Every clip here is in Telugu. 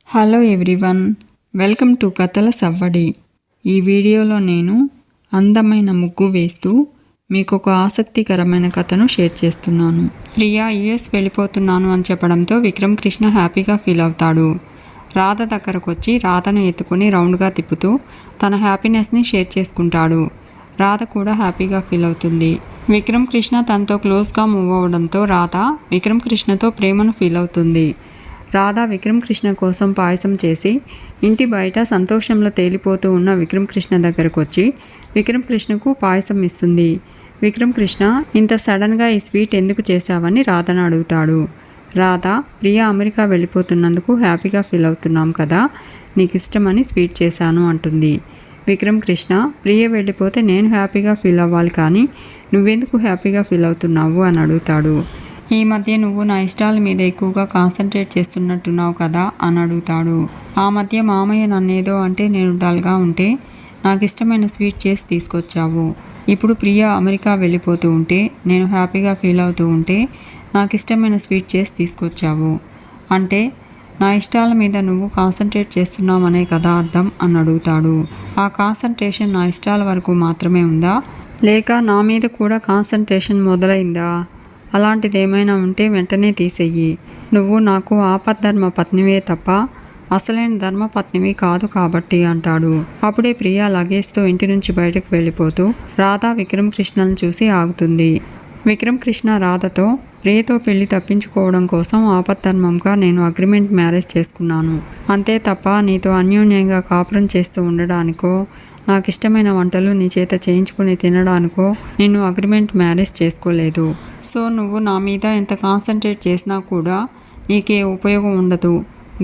హలో ఎవ్రీవన్, వెల్కమ్ టు కథల సవ్వడి. ఈ వీడియోలో నేను అందమైన ముగ్గు వేస్తూ మీకు ఒక ఆసక్తికరమైన కథను షేర్ చేస్తున్నాను. ప్రియా యుఎస్ వెళ్ళిపోతున్నాను అని చెప్పడంతో విక్రమ్ కృష్ణ హ్యాపీగా ఫీల్ అవుతాడు. రాధ దగ్గరకు వచ్చి రాధను ఎత్తుకుని రౌండ్గా తిప్పుతూ తన హ్యాపీనెస్ని షేర్ చేసుకుంటాడు. రాధ కూడా హ్యాపీగా ఫీల్ అవుతుంది. విక్రమ్ కృష్ణ తనతో క్లోజ్గా మూవ్ అవ్వడంతో రాధ విక్రమ్ కృష్ణతో ప్రేమను ఫీల్ అవుతుంది. రాధ విక్రమ్ కృష్ణ కోసం పాయసం చేసి ఇంటి బయట సంతోషంలో తేలిపోతూ ఉన్న విక్రమ్ కృష్ణ దగ్గరకు వచ్చి విక్రమ్ కృష్ణకు పాయసం ఇస్తుంది. విక్రమ్ కృష్ణ ఇంత సడన్గా ఈ స్వీట్ ఎందుకు చేశావని రాధను అడుగుతాడు. రాధ, ప్రియా అమెరికా వెళ్ళిపోతున్నందుకు హ్యాపీగా ఫీల్ అవుతున్నాం కదా, నీకు ఇష్టమని స్వీట్ చేశాను అంటుంది. విక్రమ్ కృష్ణ, ప్రియ వెళ్ళిపోతే నేను హ్యాపీగా ఫీల్ అవ్వాలి కానీ నువ్వెందుకు హ్యాపీగా ఫీల్ అవుతున్నావు అని అడుగుతాడు. ఈ మధ్య నువ్వు నా ఇష్టాల మీద ఎక్కువగా కాన్సన్ట్రేట్ చేస్తున్నట్టున్నావు కదా అని అడుగుతాడు. ఆ మధ్య మామయ్య నన్నేదో అంటే నేను డల్గా ఉంటే నాకు ఇష్టమైన స్వీట్ చేసి తీసుకొచ్చావు. ఇప్పుడు ప్రియా అమెరికా వెళ్ళిపోతూ ఉంటే నేను హ్యాపీగా ఫీల్ అవుతూ ఉంటే నాకు ఇష్టమైన స్వీట్ చేసి తీసుకొచ్చావు. అంటే నా ఇష్టాల మీద నువ్వు కాన్సన్ట్రేట్ చేస్తున్నావనే కదా అర్థం అని అడుగుతాడు. ఆ కాన్సన్ట్రేషన్ నా ఇష్టాల వరకు మాత్రమే ఉందా, లేక నా మీద కూడా కాన్సన్ట్రేషన్ మొదలైందా? అలాంటిది ఏమైనా ఉంటే వెంటనే తీసేయి. నువ్వు నాకు ఆపద్ధర్మ పత్నివే తప్ప అసలైన ధర్మపత్నివి కాదు కాబట్టి అంటాడు. అప్పుడే ప్రియా లగేజ్తో ఇంటి నుంచి బయటకు వెళ్ళిపోతూ రాధ విక్రమ్ కృష్ణను చూసి ఆగుతుంది. విక్రమ్ కృష్ణ రాధతో, ప్రియతో పెళ్లి తప్పించుకోవడం కోసం ఆపద్ధర్మంగా నేను అగ్రిమెంట్ మ్యారేజ్ చేసుకున్నాను. అంతే తప్ప నీతో అన్యోన్యంగా కాపురం చేస్తూ ఉండడానికో నాకు ఇష్టమైన వంటలు నీ చేత చేయించుకుని తినడానికో నిన్ను అగ్రిమెంట్ మ్యారేజ్ చేసుకోలేదు. సో నువ్వు నా మీద ఎంత కాన్సన్ట్రేట్ చేసినా కూడా నీకే ఉపయోగం ఉండదు,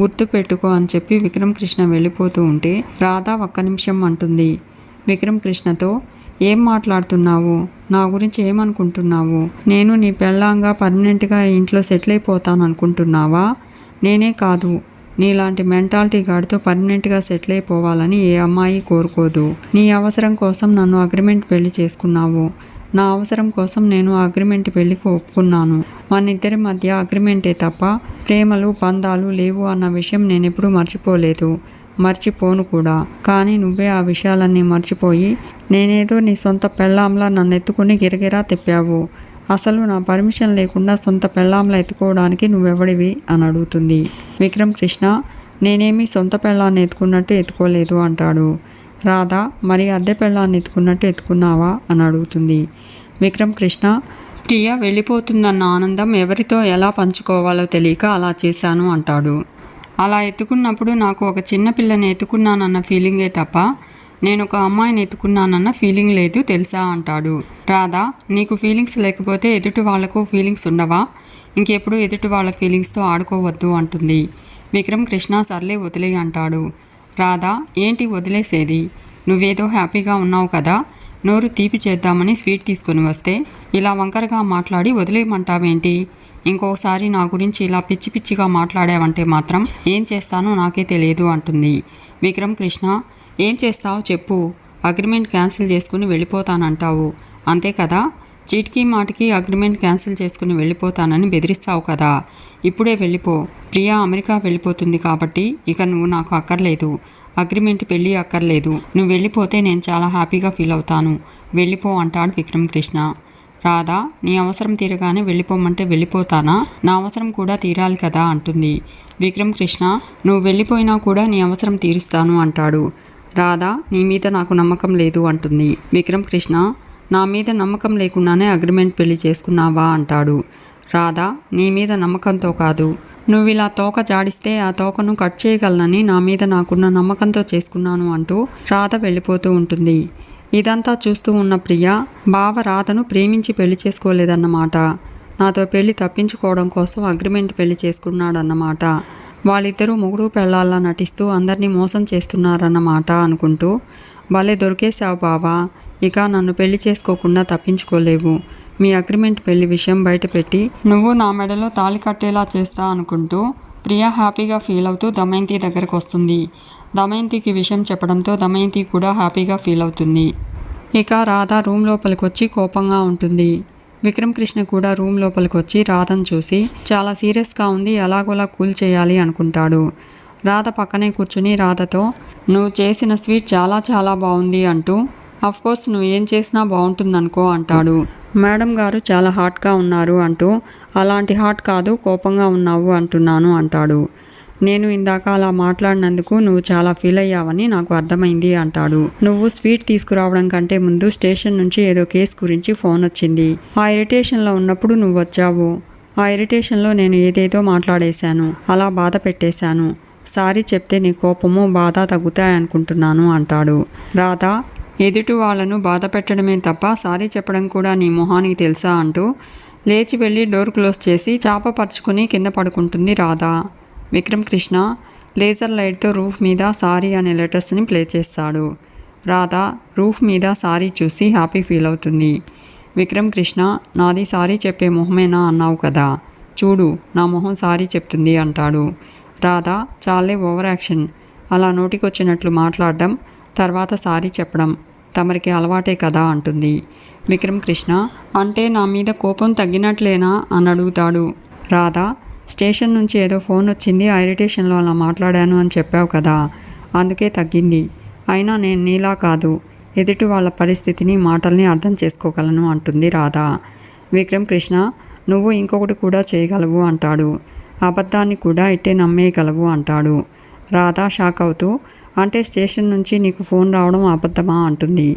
గుర్తు పెట్టుకో అని చెప్పి విక్రమ్ కృష్ణ వెళ్ళిపోతూ ఉంటే రాధ ఒక్క నిమిషం అంటుంది. విక్రమ్ కృష్ణతో, ఏం మాట్లాడుతున్నావు, నా గురించి ఏమనుకుంటున్నావు? నేను నీ పెళ్ళాంగా పర్మనెంట్గా ఇంట్లో సెటిల్ అయిపోతాను అనుకుంటున్నావా? నేనే కాదు, నీలాంటి మెంటాలిటీ గాడితో పర్మనెంట్గా సెటిల్ అయిపోవాలని ఏ అమ్మాయి కోరుకోదు. నీ అవసరం కోసం నన్ను అగ్రిమెంట్ పెళ్లి చేసుకున్నావు. నా అవసరం కోసం నేను అగ్రిమెంట్ పెళ్లికి ఒప్పుకున్నాను. మన ఇద్దరి మధ్య అగ్రిమెంటే తప్ప ప్రేమలు బంధాలు లేవు అన్న విషయం నేనెప్పుడూ మర్చిపోలేదు, మర్చిపోను కూడా. కానీ నువ్వే ఆ విషయాలన్నీ మర్చిపోయి నేనేదో నీ సొంత పెళ్ళాంలా నన్ను ఎత్తుకుని గిరగిరా తిప్పావు. అసలు నా పర్మిషన్ లేకుండా సొంత పెళ్ళాంలా ఎత్తుకోవడానికి నువ్వెవడివి అని అడుగుతుంది. విక్రమ్ కృష్ణ, నేనేమీ సొంత పెళ్ళాన్ని ఎత్తుకున్నట్టు ఎత్తుకోలేదు అంటాడు. రాధ, మరి అద్దె పెళ్ళాన్ని ఎత్తుకున్నట్టు ఎత్తుకున్నావా అని అడుగుతుంది. విక్రమ్ కృష్ణ, ప్రియా వెళ్ళిపోతుందన్న ఆనందం ఎవరితో ఎలా పంచుకోవాలో తెలియక అలా చేశాను అంటాడు. అలా ఎత్తుకున్నప్పుడు నాకు ఒక చిన్న పిల్లని ఎత్తుకున్నానన్న ఫీలింగే తప్ప నేను ఒక అమ్మాయిని ఎత్తుకున్నానన్న ఫీలింగ్ లేదు తెలుసా అంటాడు. రాధా, నీకు ఫీలింగ్స్ లేకపోతే ఎదుటి వాళ్లకు ఫీలింగ్స్ ఉండవా? ఇంకెప్పుడు ఎదుటి వాళ్ళ ఫీలింగ్స్తో ఆడుకోవద్దు అంటుంది. విక్రమ్ కృష్ణ, సర్లే వదిలే అంటాడు. రాధా, ఏంటి వదిలేసేది? నువ్వేదో హ్యాపీగా ఉన్నావు కదా, నోరు తీపి చేద్దామని స్వీట్ తీసుకొని వస్తే ఇలా వంకరగా మాట్లాడి వదిలేయమంటావేంటి? ఇంకోసారి నా గురించి ఇలా పిచ్చి పిచ్చిగా మాట్లాడావంటే మాత్రం ఏం చేస్తానో నాకే తెలియదు అంటుంది. విక్రమ్ కృష్ణ, ఏం చేస్తావు చెప్పు? అగ్రిమెంట్ క్యాన్సిల్ చేసుకుని వెళ్ళిపోతానంటావు అంతే కదా? చీటికి మాటికి అగ్రిమెంట్ క్యాన్సిల్ చేసుకుని వెళ్ళిపోతానని బెదిరిస్తావు కదా. ఇప్పుడే వెళ్ళిపో. ప్రియా అమెరికా వెళ్ళిపోతుంది కాబట్టి ఇక నువ్వు నాకు అక్కర్లేదు, అగ్రిమెంట్ పెళ్ళి అక్కర్లేదు. నువ్వు వెళ్ళిపోతే నేను చాలా హ్యాపీగా ఫీల్ అవుతాను. వెళ్ళిపో అంటాడు విక్రమ్ కృష్ణ. రాధా, నీ అవసరం తీరగానే వెళ్ళిపోమంటే వెళ్ళిపోతానా? నా అవసరం కూడా తీరాలి కదా అంటుంది. విక్రమ్ కృష్ణ, నువ్వు వెళ్ళిపోయినా కూడా నీ అవసరం తీరుస్తాను అంటాడు. రాధా, నీ మీద నాకు నమ్మకం లేదు అంటుంది. విక్రమ్ కృష్ణ, నా మీద నమ్మకం లేకుండానే అగ్రిమెంట్ పెళ్లి చేసుకున్నావా అంటాడు. రాధా, నీ మీద నమ్మకంతో కాదు, నువ్వు ఇలా తోక జాడిస్తే ఆ తోకను కట్ చేయగలనని నా మీద నాకున్న నమ్మకంతో చేసుకున్నాను అంటూ రాధ వెళ్ళిపోతూ ఉంటుంది. ఇదంతా చూస్తూ ఉన్న ప్రియా, బావ రాధను ప్రేమించి పెళ్లి చేసుకోలేదన్నమాట, నాతో పెళ్లి తప్పించుకోవడం కోసం అగ్రిమెంట్ పెళ్లి చేసుకున్నాడన్నమాట, వాళ్ళిద్దరూ మొగుడు పెళ్ళాలా నటిస్తూ అందరినీ మోసం చేస్తున్నారన్నమాట అనుకుంటూ, భలే దొరికేశావు బావా, ఇక నన్ను పెళ్లి చేసుకోకుండా తప్పించుకోలేవు. మీ అగ్రిమెంట్ పెళ్లి విషయం బయటపెట్టి నువ్వు నా మెడలో తాళి కట్టేలా చేస్తా అనుకుంటూ ప్రియా హ్యాపీగా ఫీల్ అవుతూ దమయంతి దగ్గరకు వస్తుంది. దమయంతికి విషయం చెప్పడంతో దమయంతి కూడా హ్యాపీగా ఫీల్ అవుతుంది. ఇక రాధ రూమ్ లోపలికి వచ్చి కోపంగా ఉంటుంది. విక్రమ్ కృష్ణ కూడా రూమ్ లోపలికి వచ్చి రాధను చూసి చాలా సీరియస్గా ఉంది, ఎలాగోలా కూల్ చేయాలి అనుకుంటాడు. రాధ పక్కనే కూర్చుని రాధతో నువ్వు చేసిన స్వీట్ చాలా చాలా బాగుంది అంటూ కోర్స్ నువ్వు ఏం చేసినా బాగుంటుందనుకో అంటాడు. మేడం గారు చాలా హాట్గా ఉన్నారు అంటూ అలాంటి హాట్ కాదు కోపంగా ఉన్నావు అంటున్నాను అంటాడు. నేను ఇందాక అలా మాట్లాడినందుకు నువ్వు చాలా ఫీల్ అయ్యావని నాకు అర్థమైంది అంటాడు. నువ్వు స్వీట్ తీసుకురావడం కంటే ముందు స్టేషన్ నుంచి ఏదో కేసు గురించి ఫోన్ వచ్చింది. ఆ ఇరిటేషన్లో ఉన్నప్పుడు నువ్వు వచ్చావు. ఆ ఇరిటేషన్లో నేను ఏదేదో మాట్లాడేశాను, అలా బాధ పెట్టేశాను. సారీ చెప్తే నీ కోపము బాధ తగ్గుతాయనుకుంటున్నాను అంటాడు. రాధ ఎదుటి వాళ్లను బాధ పెట్టడమే తప్ప సారీ చెప్పడం కూడా నీ మొహానికి తెలుసా అంటూ లేచి వెళ్ళి డోర్ క్లోజ్ చేసి చాప పరుచుకుని కింద పడుకుంటుంది రాధ. విక్రమ్ కృష్ణ లేజర్ లైట్తో రూఫ్ మీద సారీ అనే లెటర్స్ని ప్లే చేస్తాడు. రాధ రూఫ్ మీద సారీ చూసి హ్యాపీ ఫీల్ అవుతుంది. విక్రమ్ కృష్ణ నాది సారీ చెప్పే మొహమేనా అన్నావు కదా, చూడు నా మొహం సారీ చెప్తుంది అంటాడు. రాధ చాలే ఓవర్ యాక్షన్, అలా నోటికొచ్చినట్లు మాట్లాడడం తర్వాత సారీ చెప్పడం తమరికి అలవాటే కదా అంటుంది. విక్రమ్ కృష్ణ అంటే నా మీద కోపం తగ్గినట్లేనా అని అడుగుతాడు. రాధ స్టేషన్ నుంచి ఏదో ఫోన్ వచ్చింది, ఆ ఇరిటేషన్లో అలా మాట్లాడాను అని చెప్పావు కదా, అందుకే తగ్గింది. అయినా నేను నీలా కాదు, ఎదుటి వాళ్ళ పరిస్థితిని మాటల్ని అర్థం చేసుకోగలను అంటుంది రాధ. విక్రమ్ కృష్ణ నువ్వు ఇంకొకటి కూడా చేయగలవు అంటాడు. అబద్ధాన్ని కూడా ఇట్టే నమ్మేయగలవు అంటాడు. రాధ షాక్ అవుతూ అంటే స్టేషన్ నుంచి నీకు ఫోన్ రావడం అబద్ధమా అంటుంది.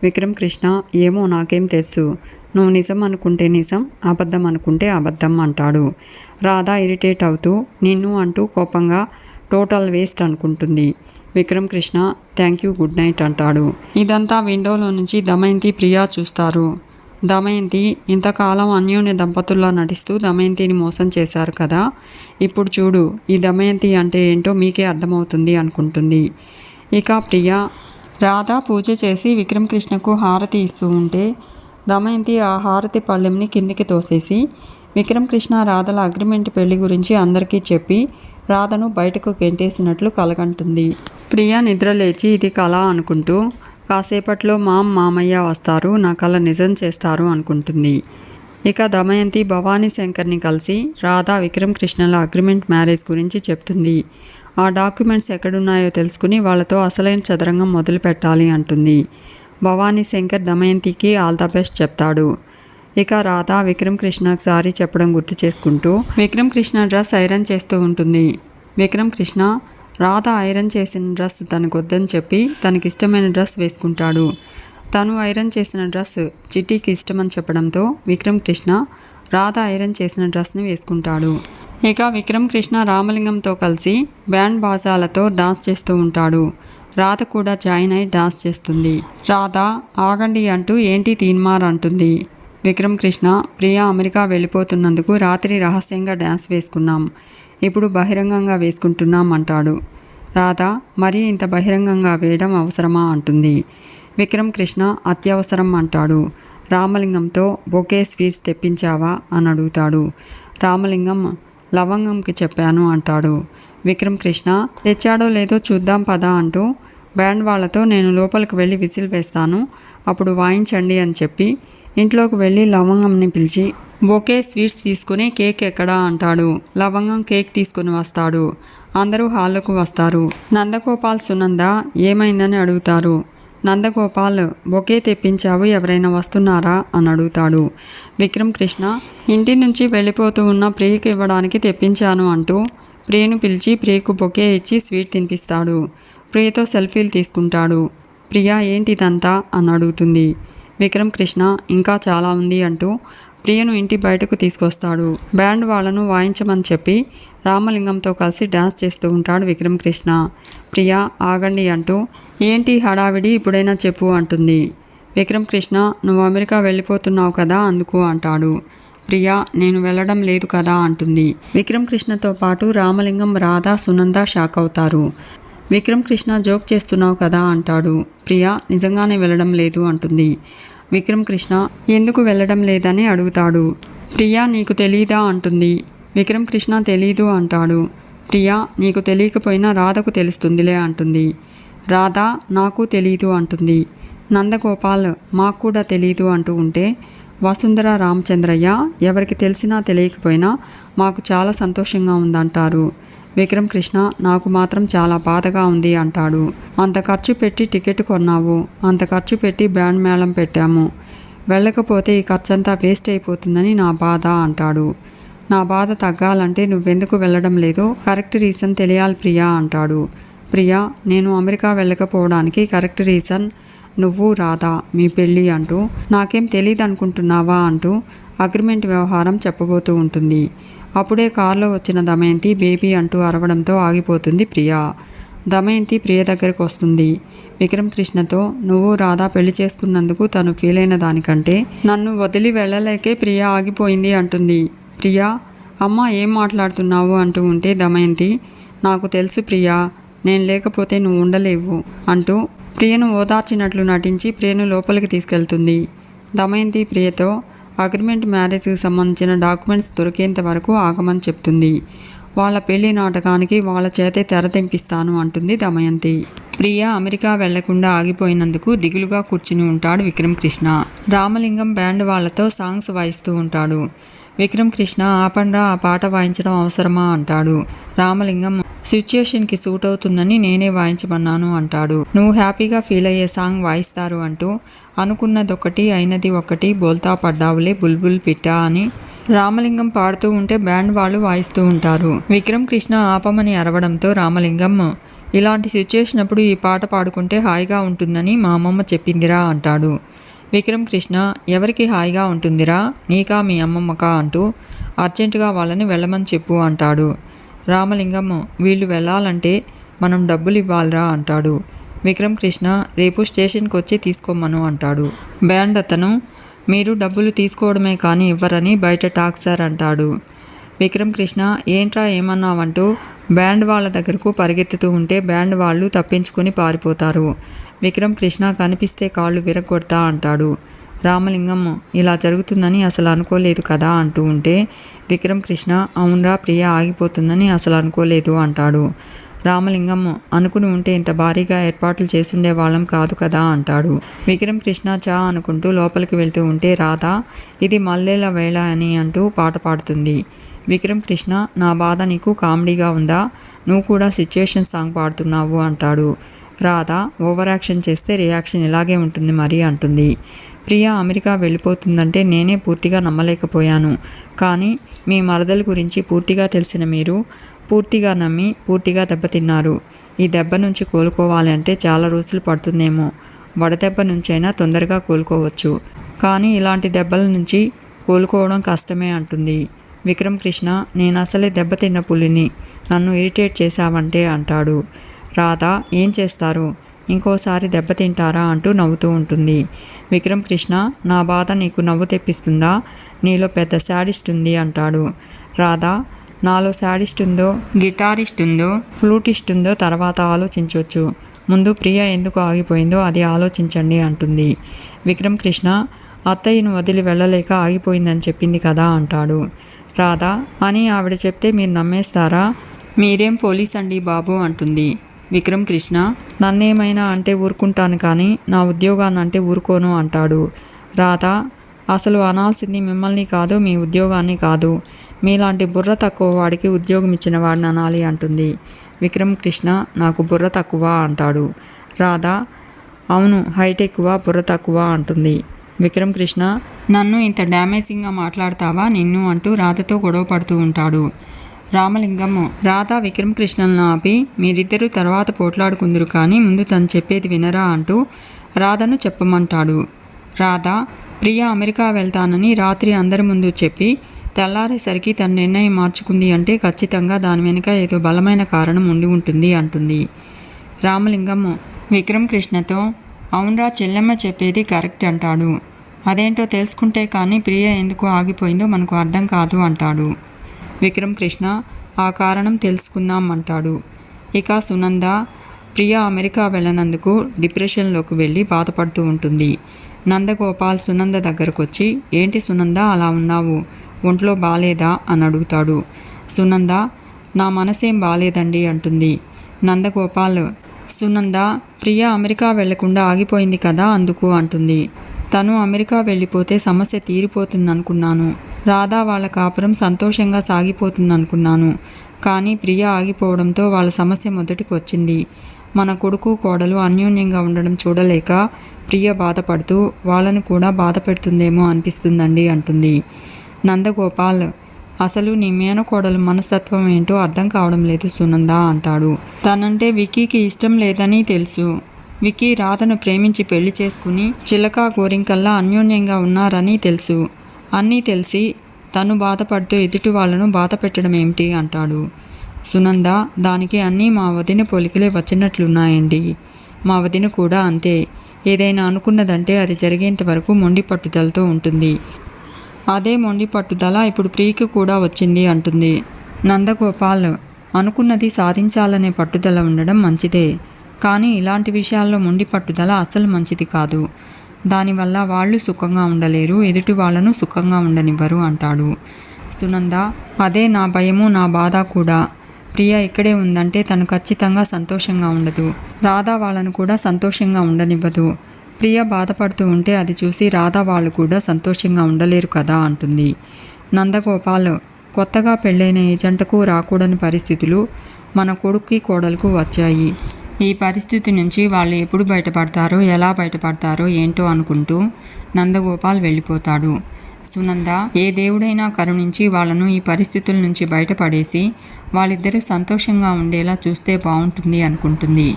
విక్రమ్ కృష్ణ ఏమో నాకేం తెలుసు, నువ్వు నిజం అనుకుంటే నిజం, అబద్ధం అనుకుంటే అబద్ధం అంటాడు. రాధ ఇరిటేట్ అవుతూ నిన్ను అంటూ కోపంగా టోటల్ వేస్ట్ అనుకుంటుంది. Vikram Krishna thank you good night అంటాడు. ఇదంతా విండోలో నుంచి దమయంతి ప్రియా చూస్తారు. దమయంతి ఇంతకాలం అన్యోన్య దంపతుల్లో నటిస్తూ దమయంతిని మోసం చేశారు కదా, ఇప్పుడు చూడు ఈ దమయంతి అంటే ఏంటో మీకే అర్థమవుతుంది అనుకుంటుంది. ఇక ప్రియా రాధ పూజ చేసి విక్రమ్ కృష్ణకు హారతి ఇస్తూ ఉంటే దమయంతి ఆ హారతి పళ్ళెంని కిందికి తోసేసి విక్రమ్ కృష్ణ రాధల అగ్రిమెంట్ పెళ్లి గురించి అందరికీ చెప్పి రాధను బయటకు గెంటేసినట్లు కలగంటుంది. ప్రియా నిద్రలేచి ఇది కళ అనుకుంటూ కాసేపట్లో మామయ్య వస్తారు, నా కళ నిజం చేస్తారు అనుకుంటుంది. ఇక దమయంతి భవానీ శంకర్ని కలిసి రాధ విక్రమ్ కృష్ణల అగ్రిమెంట్ మ్యారేజ్ గురించి చెప్తుంది. ఆ డాక్యుమెంట్స్ ఎక్కడున్నాయో తెలుసుకుని వాళ్ళతో అసలైన చదరంగం మొదలు పెట్టాలి అంటుంది. భవానీ శంకర్ దమయంతికి ఆల్ ద బెస్ట్ చెప్తాడు. ఇక రాధ విక్రమ్ కృష్ణకు సారీ చెప్పడం గుర్తు చేసుకుంటూ విక్రమ్ కృష్ణ డ్రెస్ ఐరన్ చేస్తూ ఉంటుంది. విక్రమ్ కృష్ణ రాధ ఐరన్ చేసిన డ్రెస్ తనకు వద్దని చెప్పి తనకిష్టమైన డ్రెస్ వేసుకుంటాడు. తను ఐరన్ చేసిన డ్రెస్ చిట్టికి ఇష్టమని చెప్పడంతో విక్రమ్ కృష్ణ రాధ ఐరన్ చేసిన డ్రెస్ని వేసుకుంటాడు. ఇక విక్రమ్ కృష్ణ రామలింగంతో కలిసి బ్యాండ్ బాజాలతో డాన్స్ చేస్తూ ఉంటాడు. రాధ కూడా జాయిన్ అయి డాన్స్ చేస్తుంది. రాధ ఆగండి అంటూ ఏంటి తీన్మార్ అంటుంది. విక్రమ్ కృష్ణ ప్రియా అమెరికా వెళ్ళిపోతున్నందుకు రాత్రి రహస్యంగా డ్యాన్స్ వేసుకున్నాం, ఇప్పుడు బహిరంగంగా వేసుకుంటున్నాం అంటాడు. రాధ మరీ ఇంత బహిరంగంగా వేయడం అవసరమా అంటుంది. విక్రమ్ కృష్ణ అత్యవసరం అంటాడు. రామలింగంతో బొకే స్వీట్స్ తెప్పించావా అని అడుగుతాడు. రామలింగం లవంగంకి చెప్పాను అంటాడు. విక్రమ్ కృష్ణ తెచ్చాడో లేదో చూద్దాం పదా అంటూ బ్యాండ్ వాళ్ళతో నేను లోపలికి వెళ్ళి విసిల్ వేస్తాను, అప్పుడు వాయించండి అని చెప్పి ఇంట్లోకి వెళ్ళి లవంగంని పిలిచి బొకే స్వీట్స్ తీసుకుని కేక్ ఎక్కడా అంటాడు. లవంగం కేక్ తీసుకుని వస్తాడు. అందరూ హాల్లోకి వస్తారు. నందగోపాల్ సునంద ఏమైందని అడుగుతారు. నందగోపాల్ బొకే తెప్పించావు, ఎవరైనా వస్తున్నారా అని అడుగుతాడు. విక్రమ్ కృష్ణ ఇంటి నుంచి వెళ్ళిపోతూ ఉన్న ప్రియకు ఇవ్వడానికి తెప్పించాను అంటూ ప్రియను పిలిచి ప్రియకు బొకే ఇచ్చి స్వీట్ తినిపిస్తాడు. ప్రియతో సెల్ఫీలు తీసుకుంటాడు. ప్రియ ఏంటిదంతా అని అడుగుతుంది. విక్రమ్ కృష్ణ ఇంకా చాలా ఉంది అంటూ ప్రియను ఇంటి బయటకు తీసుకొస్తాడు. బ్యాండ్ వాళ్ళను వాయించమని చెప్పి రామలింగంతో కలిసి డ్యాన్స్ చేస్తూ ఉంటాడు విక్రమ్ కృష్ణ. ప్రియ ఆగండి అంటూ ఏంటి హడావిడి, ఇప్పుడైనా చెప్పు అంటుంది. విక్రమ్ కృష్ణ నువ్వు అమెరికా వెళ్ళిపోతున్నావు కదా అందుకు అంటాడు. ప్రియ నేను వెళ్ళడం లేదు కదా అంటుంది. విక్రమ్ కృష్ణతో పాటు రామలింగం, రాధ, సునంద షాక్ అవుతారు. విక్రమ్ కృష్ణ జోక్ చేస్తున్నావు కదా అంటాడు. ప్రియ నిజంగానే వెళ్ళడం లేదు అంటుంది. విక్రమ్ కృష్ణ ఎందుకు వెళ్ళడం లేదని అడుగుతాడు. ప్రియ నీకు తెలీదా అంటుంది. విక్రమ్ కృష్ణ తెలీదు అంటాడు. ప్రియ నీకు తెలియకపోయినా రాధకు తెలుస్తుందిలే అంటుంది. రాధ నాకు తెలీదు అంటుంది. నందగోపాల్ మాకు కూడా తెలీదు అంటూ ఉంటే వసుంధర, రామచంద్రయ్య ఎవరికి తెలిసినా తెలియకపోయినా మాకు చాలా సంతోషంగా ఉందంటారు. విక్రమ్ కృష్ణ నాకు మాత్రం చాలా బాధగా ఉంది అంటాడు. అంత ఖర్చు పెట్టి టికెట్ కొన్నావు, అంత ఖర్చు పెట్టి బ్యాండ్ మేళం పెట్టాము, వెళ్ళకపోతే ఈ ఖర్చంతా వేస్ట్ అయిపోతుందని నా బాధ అంటాడు. నా బాధ తగ్గాలంటే నువ్వెందుకు వెళ్ళడం లేదో కరెక్ట్ రీజన్ తెలియాలి ప్రియా అంటాడు. ప్రియా, నేను అమెరికా వెళ్ళకపోవడానికి కరెక్ట్ రీజన్ నువ్వు రాధా మీ పెళ్ళి అంటూ, నాకేం తెలియదు అనుకుంటున్నావా అంటూ అగ్రిమెంట్ వ్యవహారం చెప్పబోతూ ఉంటుంది. అప్పుడే కారులో వచ్చిన దమయంతి బేబీ అంటూ అరవడంతో ఆగిపోతుంది ప్రియా. దమయంతి ప్రియ దగ్గరకు వస్తుంది. విక్రమ్ కృష్ణతో నువ్వు రాధా పెళ్లి చేసుకున్నందుకు తను ఫీల్ అయిన దానికంటే నన్ను వదిలి వెళ్ళలేకే ప్రియ ఆగిపోయింది అంటుంది. ప్రియా, అమ్మ ఏం మాట్లాడుతున్నావు అంటూ ఉంటే దమయంతి, నాకు తెలుసు ప్రియా, నేను లేకపోతే నువ్వు ఉండలేవు అంటూ ప్రియను ఓదార్చినట్లు నటించి ప్రియను లోపలికి తీసుకెళ్తుంది. దమయంతి ప్రియతో అగ్రిమెంట్ మ్యారేజ్కి సంబంధించిన డాక్యుమెంట్స్ దొరికేంత వరకు ఆగమని చెప్తుంది. వాళ్ళ పెళ్లి నాటకానికి వాళ్ళ చేతే తెర తెంపిస్తాను అంటుంది దమయంతి. ప్రియ అమెరికా వెళ్లకుండా ఆగిపోయినందుకు దిగులుగా కూర్చుని ఉంటాడు విక్రమ్ కృష్ణ. రామలింగం బ్యాండ్ వాళ్లతో సాంగ్స్ వాయిస్తూ ఉంటాడు. విక్రమ్ కృష్ణ ఆపండ్రా, ఆ పాట వాయించడం అవసరమా అంటాడు. రామలింగం సిచ్యుయేషన్కి సూట్ అవుతుందని నేనే వాయించమన్నాను అంటాడు. నువ్వు హ్యాపీగా ఫీల్ అయ్యే సాంగ్ వాయిస్తారు అంటూ అనుకున్నదొకటి అయినది ఒకటి బోల్తా పడ్డావులే బుల్బుల్ పిట్టా అని రామలింగం పాడుతూ ఉంటే బ్యాండ్ వాళ్ళు వాయిస్తూ ఉంటారు. విక్రమ్ కృష్ణ ఆపమని అరవడంతో రామలింగం, ఇలాంటి సిచ్యుయేషన్ అప్పుడు ఈ పాట పాడుకుంటే హాయిగా ఉంటుందని మా అమ్మమ్మ చెప్పిందిరా అంటాడు. విక్రమ్ కృష్ణ, ఎవరికి హాయిగా ఉంటుందిరా, నీకా మీ అమ్మమ్మకా అంటూ అర్జెంటుగా వాళ్ళని వెళ్ళమని చెప్పు అంటాడు. రామలింగం, వీళ్ళు వెళ్ళాలంటే మనం డబ్బులు ఇవ్వాలిరా అంటాడు. విక్రమ్ కృష్ణ, రేపు స్టేషన్కి వచ్చి తీసుకోమను అంటాడు. బ్యాండ్ అతను, మీరు డబ్బులు తీసుకోవడమే కానీ ఇవ్వరని బయట టాక్ సార్ అంటాడు. విక్రమ్ కృష్ణ, ఏంట్రా ఏమన్నావంటూ బ్యాండ్ వాళ్ళ దగ్గరకు పరిగెత్తుతూ ఉంటే బ్యాండ్ వాళ్ళు తప్పించుకొని పారిపోతారు. విక్రమ్ కృష్ణ, కనిపిస్తే కాళ్ళు విరగొడతా అంటాడు. రామలింగం, ఇలా జరుగుతుందని అసలు అనుకోలేదు కదా అంటూ ఉంటే విక్రమ్ కృష్ణ, అవునరా ప్రియ ఆగిపోతుందని అసలు అనుకోలేదు అంటాడు. రామలింగం, అనుకుని ఉంటే ఇంత భారీగా ఏర్పాట్లు చేసుండే వాళ్ళం కాదు కదా అంటాడు. విక్రమ్ కృష్ణ చా అనుకుంటూ లోపలికి వెళ్తూ ఉంటే రాధ, ఇది మల్లెల వేళ అని అంటూ పాట పాడుతుంది. విక్రమ్ కృష్ణ, నా బాధ నీకు కామెడీగా ఉందా, నువ్వు కూడా సిచ్యుయేషన్ సాంగ్ పాడుతున్నావు అంటాడు. రాధ ఓవర్ యాక్షన్ చేస్తే రియాక్షన్ ఇలాగే ఉంటుంది మరి అంటుంది. ప్రియ అమెరికా వెళ్ళిపోతుందంటే నేనే పూర్తిగా నమ్మలేకపోయాను, కానీ మీ మరదల గురించి పూర్తిగా తెలిసిన మీరు పూర్తిగా నమ్మి పూర్తిగా దెబ్బతిన్నారు. ఈ దెబ్బ నుంచి కోలుకోవాలి అంటే చాలా రోజులు పడుతుందేమో, వడదెబ్బ నుంచైనా తొందరగా కోలుకోవచ్చు, కానీ ఇలాంటి దెబ్బల నుంచి కోలుకోవడం కష్టమే అంటుంది. విక్రమ్ కృష్ణ, నేను అసలే దెబ్బతిన్న పులిని, నన్ను ఇరిటేట్ చేశావంటే అంటాడు. రాధ, ఏం చేస్తారు, ఇంకోసారి దెబ్బతింటారా అంటూ నవ్వుతూ ఉంటుంది. విక్రమ్ కృష్ణ, నా బాధ నీకు నవ్వు తెప్పిస్తుందా, నీలో పెద్ద శాడిస్ట్ ఉంది అంటాడు. రాధ, నాలో శాడిస్ట్ ఉందో, గిటారిస్ట్ ఉందో, ఫ్లూటిస్ట్ ఉందో తర్వాత ఆలోచించవచ్చు, ముందు ప్రియ ఎందుకు ఆగిపోయిందో అది ఆలోచించండి అంటుంది. విక్రమ్ కృష్ణ, అత్తయ్యను వదిలి వెళ్ళలేక ఆగిపోయిందని చెప్పింది కదా అంటాడు. రాధ, అని ఆవిడ చెప్తే మీరు నమ్మేస్తారా, మీరేం పోలీస్ అండి బాబు అంటుంది. విక్రమ్ కృష్ణ, నన్నేమైనా అంటే ఊరుకుంటాను కానీ నా ఉద్యోగాన్ని అంటే ఊరుకోను అంటాడు. రాధ, అసలు అనాల్సింది మిమ్మల్ని కాదు మీ ఉద్యోగాన్ని కాదు, మీలాంటి బుర్ర తక్కువ వాడికి ఉద్యోగం ఇచ్చిన వాడిని అనాలి అంటుంది. విక్రమ్ కృష్ణ, నాకు బుర్ర తక్కువ అంటాడు. రాధ, అవును హైట్ ఎక్కువ బుర్ర తక్కువ అంటుంది. విక్రమ్ కృష్ణ, నన్ను ఇంత డ్యామేజింగ్గా మాట్లాడతావా నిన్ను అంటూ రాధతో గొడవ పడుతూ ఉంటాడు. రామలింగం, రాధ విక్రమ్ కృష్ణలను ఆపి, మీరిద్దరూ తర్వాత పోట్లాడుకుందరు కానీ ముందు తను చెప్పేది వినరా అంటూ రాధను చెప్పమంటాడు. రాధ, ప్రియ అమెరికా వెళ్తానని రాత్రి అందరి ముందు చెప్పి తెల్లారేసరికి తన నిర్ణయం మార్చుకుంది అంటే ఖచ్చితంగా దాని వెనుక ఏదో బలమైన కారణం ఉండి ఉంటుంది అంటుంది. రామలింగం విక్రమ్ కృష్ణతో, అవునరా చెల్లెమ్మ చెప్పేది కరెక్ట్ అంటాడు. అదేంటో తెలుసుకుంటే కానీ ప్రియ ఎందుకు ఆగిపోయిందో మనకు అర్థం కాదు అంటాడు. విక్రమ్ కృష్ణ, ఆ కారణం తెలుసుకుందాం అంటాడు. ఇక సునంద ప్రియ అమెరికా వెళ్ళనందుకు డిప్రెషన్లోకి వెళ్ళి బాధపడుతూ ఉంటుంది. నందగోపాల్ సునంద దగ్గరకు వచ్చి, ఏంటి సునంద అలా ఉన్నావు, ఒంట్లో బాలేదా అని అడుగుతాడు. సునంద, నా మనసేం బాలేదండి అంటుంది. నందగోపాల్, సునంద ప్రియ అమెరికా వెళ్లకుండా ఆగిపోయింది కదా అందుకు అంటుంది. తను అమెరికా వెళ్ళిపోతే సమస్య తీరిపోతుందనుకున్నాను, రాధా వాళ్ళ కాపురం సంతోషంగా సాగిపోతుందనుకున్నాను, కానీ ప్రియ ఆగిపోవడంతో వాళ్ళ సమస్య మొదటికి వచ్చింది. మన కొడుకు కోడలు అన్యోన్యంగా ఉండడం చూడలేక ప్రియ బాధపడుతూ వాళ్ళను కూడా బాధ పెడుతుందేమో అనిపిస్తుందండి అంటుంది. నందగోపాల్, అసలు నీ మేనకోడలు మనస్తత్వం ఏంటో అర్థం కావడం లేదు సునంద అంటాడు. తనంటే విక్కీకి ఇష్టం లేదని తెలుసు. విక్కీ రాధను ప్రేమించి పెళ్లి చేసుకుని చిలక గోరింకల్లా అన్యోన్యంగా ఉన్నారని తెలుసు. అన్నీ తెలిసి తను బాధపడుతూ ఎదుటి వాళ్లను బాధ పెట్టడం ఏమిటి అంటాడు. సునంద, దానికి అన్నీ మా వదిన పోలికలే వచ్చినట్లున్నాయండి. మా వదిన కూడా అంతే. ఏదైనా అనుకున్నదంటే అది జరిగేంత వరకు మొండి పట్టుదలతో ఉంటుంది. అదే మొండి పట్టుదల ఇప్పుడు ప్రియకి కూడా వచ్చింది అంటుంది. నందగోపాల్, అనుకున్నది సాధించాలనే పట్టుదల ఉండడం మంచిదే. కానీ ఇలాంటి విషయాల్లో మొండి పట్టుదల అసలు మంచిది కాదు. దానివల్ల వాళ్ళు సుఖంగా ఉండలేరు, ఎదుటి వాళ్లను సుఖంగా ఉండనివ్వరు అంటాడు. సునంద, అదే నా భయము, నా బాధ కూడా. ప్రియ ఇక్కడే ఉందంటే తను ఖచ్చితంగా సంతోషంగా ఉండదు. రాధా వాళ్ళను కూడా సంతోషంగా ఉండనివ్వదు. ప్రియ బాధపడుతూ ఉంటే అది చూసి రాధా వాళ్ళు కూడా సంతోషంగా ఉండలేరు కదా అంటుంది. నందగోపాల్, కొత్తగా పెళ్ళైన ఈ జంటకు రాకూడని పరిస్థితులు మన కొడుక్కి కోడలకు వచ్చాయి. ఈ పరిస్థితి నుంచి వాళ్ళు ఎప్పుడు బయటపడతారో, ఎలా బయటపడతారో ఏంటో అనుకుంటూ నందగోపాల్ వెళ్ళిపోతాడు. సునంద, ఏ దేవుడైనా కరుణించి వాళ్ళను ఈ పరిస్థితుల నుంచి బయటపడేసి వాళ్ళిద్దరూ సంతోషంగా ఉండేలా చూస్తే బాగుంటుంది అనుకుంటుంది.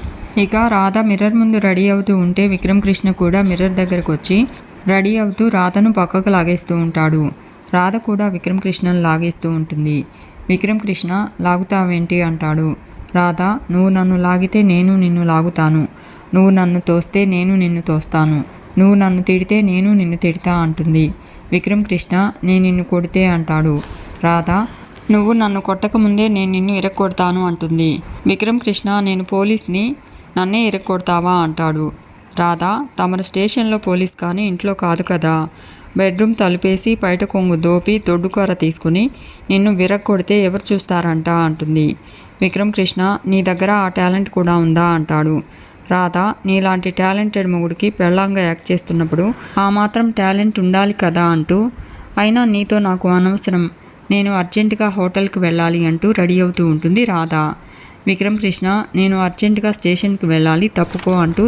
ఇక రాధ మిర్రర్ ముందు రెడీ అవుతూ ఉంటే విక్రమ్ కృష్ణ కూడా మిర్రర్ దగ్గరకు వచ్చి రెడీ అవుతూ రాధను పక్కకు లాగేస్తూ ఉంటాడు. రాధ కూడా విక్రమ్ కృష్ణను లాగేస్తూ ఉంటుంది. విక్రమ్ కృష్ణ, లాగుతావేంటి అంటాడు. రాధ, నువ్వు నన్ను లాగితే నేను నిన్ను లాగుతాను. నువ్వు నన్ను తోస్తే నేను నిన్ను తోస్తాను. నువ్వు నన్ను తిడితే నేను నిన్ను తిడతా అంటుంది. విక్రమ్ కృష్ణ, నేను నిన్ను కొడితే అంటాడు. రాధ, నువ్వు నన్ను కొట్టకముందే నేను నిన్ను ఇరక్కొడతాను అంటుంది. విక్రమ్ కృష్ణ, నేను పోలీస్ని, నన్నే ఇరక్కొడతావా అంటాడు. రాధ, తమరు స్టేషన్లో పోలీస్ కానీ ఇంట్లో కాదు కదా. బెడ్రూమ్ తలుపేసి బయట కొంగు దోపి దొడ్డుకర్ర తీసుకుని నిన్ను విరక్కొడితే ఎవరు చూస్తారంట అంటుంది. విక్రమ్ కృష్ణ, నీ దగ్గర ఆ టాలెంట్ కూడా ఉందా అంటాడు. రాధ, నీలాంటి టాలెంటెడ్ మొగుడికి పెళ్ళాంగా యాక్ట్ చేస్తున్నప్పుడు ఆ మాత్రం టాలెంట్ ఉండాలి కదా అంటూ, అయినా నీతో నాకు అనవసరం, నేను అర్జెంటుగా హోటల్కి వెళ్ళాలి అంటూ రెడీ అవుతూ ఉంటుంది రాధ. విక్రమ్ కృష్ణ, నేను అర్జెంటుగా స్టేషన్కి వెళ్ళాలి, తప్పుకో అంటూ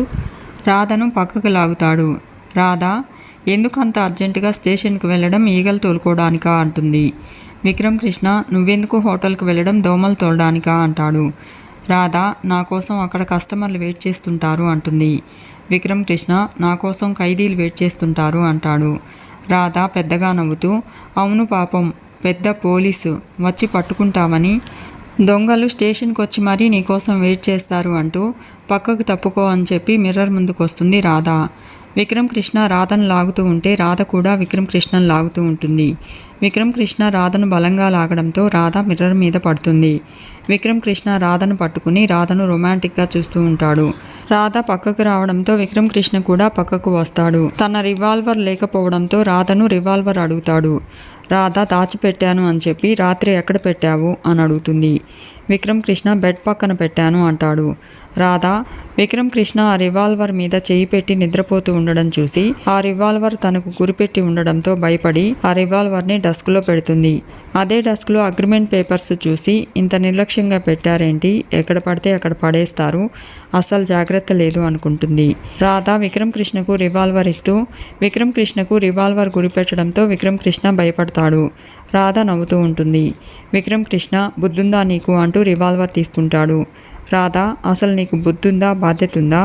రాధను పక్కకు లాగుతాడు. రాధ, ఎందుకంత అర్జెంటుగా స్టేషన్కి వెళ్ళడం, ఈగలు తోలుకోవడానికా అంటుంది. విక్రమ్ కృష్ణ, నువ్వెందుకు హోటల్కి వెళ్ళడం, దోమలు తోలడానికా అంటాడు. రాధ, నా కోసం అక్కడ కస్టమర్లు వెయిట్ చేస్తుంటారు అంటుంది. విక్రమ్ కృష్ణ, నా కోసం ఖైదీలు వెయిట్ చేస్తుంటారు అంటాడు. రాధ పెద్దగా నవ్వుతూ, అవును పాపం, పెద్ద పోలీసు వచ్చి పట్టుకుంటామని, దొంగలు స్టేషన్కి వచ్చి మరీ నీకోసం వెయిట్ చేస్తారు అంటూ పక్కకు తప్పుకో అని చెప్పి మిర్రర్ ముందుకు వస్తుంది రాధ. విక్రమ్ కృష్ణ రాధను లాగుతూ ఉంటే రాధ కూడా విక్రమ్ కృష్ణను లాగుతూ ఉంటుంది. విక్రమ్ కృష్ణ రాధను బలంగా లాగడంతో రాధ మిర్రర్ మీద పడుతుంది. విక్రమ్ కృష్ణ రాధను పట్టుకుని రాధను రొమాంటిక్గా చూస్తూ ఉంటాడు. రాధ పక్కకు రావడంతో విక్రమ్ కృష్ణ కూడా పక్కకు వస్తాడు. తన రివాల్వర్ లేకపోవడంతో రాధను రివాల్వర్ అడుగుతాడు. రాధ దాచిపెట్టాను అని చెప్పి రాత్రి ఎక్కడ పెట్టావు అని అడుగుతుంది. విక్రమ్ కృష్ణ బెడ్ పక్కన పెట్టాను అంటాడు. రాధ విక్రమ్ కృష్ణ ఆ రివాల్వర్ మీద చేయి పెట్టి నిద్రపోతూ ఉండడం చూసి ఆ రివాల్వర్ తనకు గురిపెట్టి ఉండడంతో భయపడి ఆ రివాల్వర్ని డస్క్లో పెడుతుంది. అదే డస్క్లో అగ్రిమెంట్ పేపర్స్ చూసి ఇంత నిర్లక్ష్యంగా పెట్టారేంటి, ఎక్కడ పడితే అక్కడ పడేస్తారు, అస్సలు జాగ్రత్త లేదు అనుకుంటుంది. రాధ విక్రమ్ కృష్ణకు రివాల్వర్ ఇస్తూ విక్రమ్ కృష్ణకు రివాల్వర్ గురిపెట్టడంతో విక్రమ్ కృష్ణ భయపడతాడు. రాధ నవ్వుతూ ఉంటుంది. విక్రమ్ కృష్ణ బుద్ధుందా నీకు అంటూ రివాల్వర్ తీసుకుంటాడు. రాధ అసలు నీకు బుద్ధుందా, బాధ్యత ఉందా?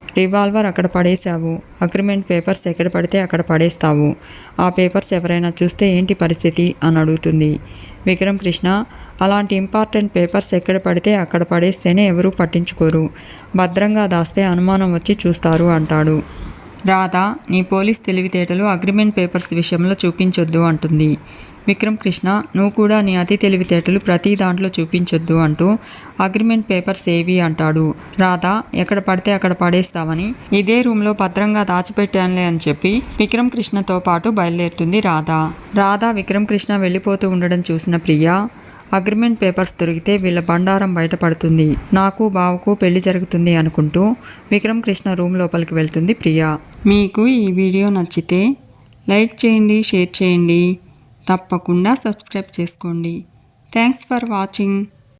రివాల్వర్ అక్కడ పడేశావు, అగ్రిమెంట్ పేపర్స్ ఎక్కడ పడితే అక్కడ పడేస్తావు, ఆ పేపర్స్ ఎవరైనా చూస్తే ఏంటి పరిస్థితి అని అడుగుతుంది. విక్రమ్ కృష్ణ అలాంటి ఇంపార్టెంట్ పేపర్స్ ఎక్కడ పడితే అక్కడ పడేస్తేనే ఎవరూ పట్టించుకోరు, భద్రంగా దాస్తే అనుమానం వచ్చి చూస్తారు అంటాడు. రాధ నీ పోలీస్ తెలివితేటలు అగ్రిమెంట్ పేపర్స్ విషయంలో చూపించొద్దు అంటుంది. విక్రమ్ కృష్ణ నువ్వు కూడా నీ అతి తెలివితేటలు ప్రతి దాంట్లో చూపించొద్దు అంటూ అగ్రిమెంట్ పేపర్స్ ఏవి అంటాడు. రాధ ఎక్కడ పడితే అక్కడ పడేస్తావని ఇదే రూమ్లో భద్రంగా దాచిపెట్టానులే అని చెప్పి విక్రమ్ కృష్ణతో పాటు బయలుదేరుతుంది రాధ. రాధ విక్రమ్ కృష్ణ వెళ్ళిపోతూ ఉండడం చూసిన ప్రియ అగ్రిమెంట్ పేపర్స్ దొరికితే వీళ్ళ బండారం బయటపడుతుంది, నాకు బావకు పెళ్లి జరుగుతుంది అనుకుంటూ విక్రమ్ కృష్ణ రూమ్ లోపలికి వెళ్తుంది ప్రియ. మీకు ఈ వీడియో నచ్చితే లైక్ చేయండి, షేర్ చేయండి, తప్పకుండా సబ్స్క్రైబ్ చేసుకోండి. Thanks for watching.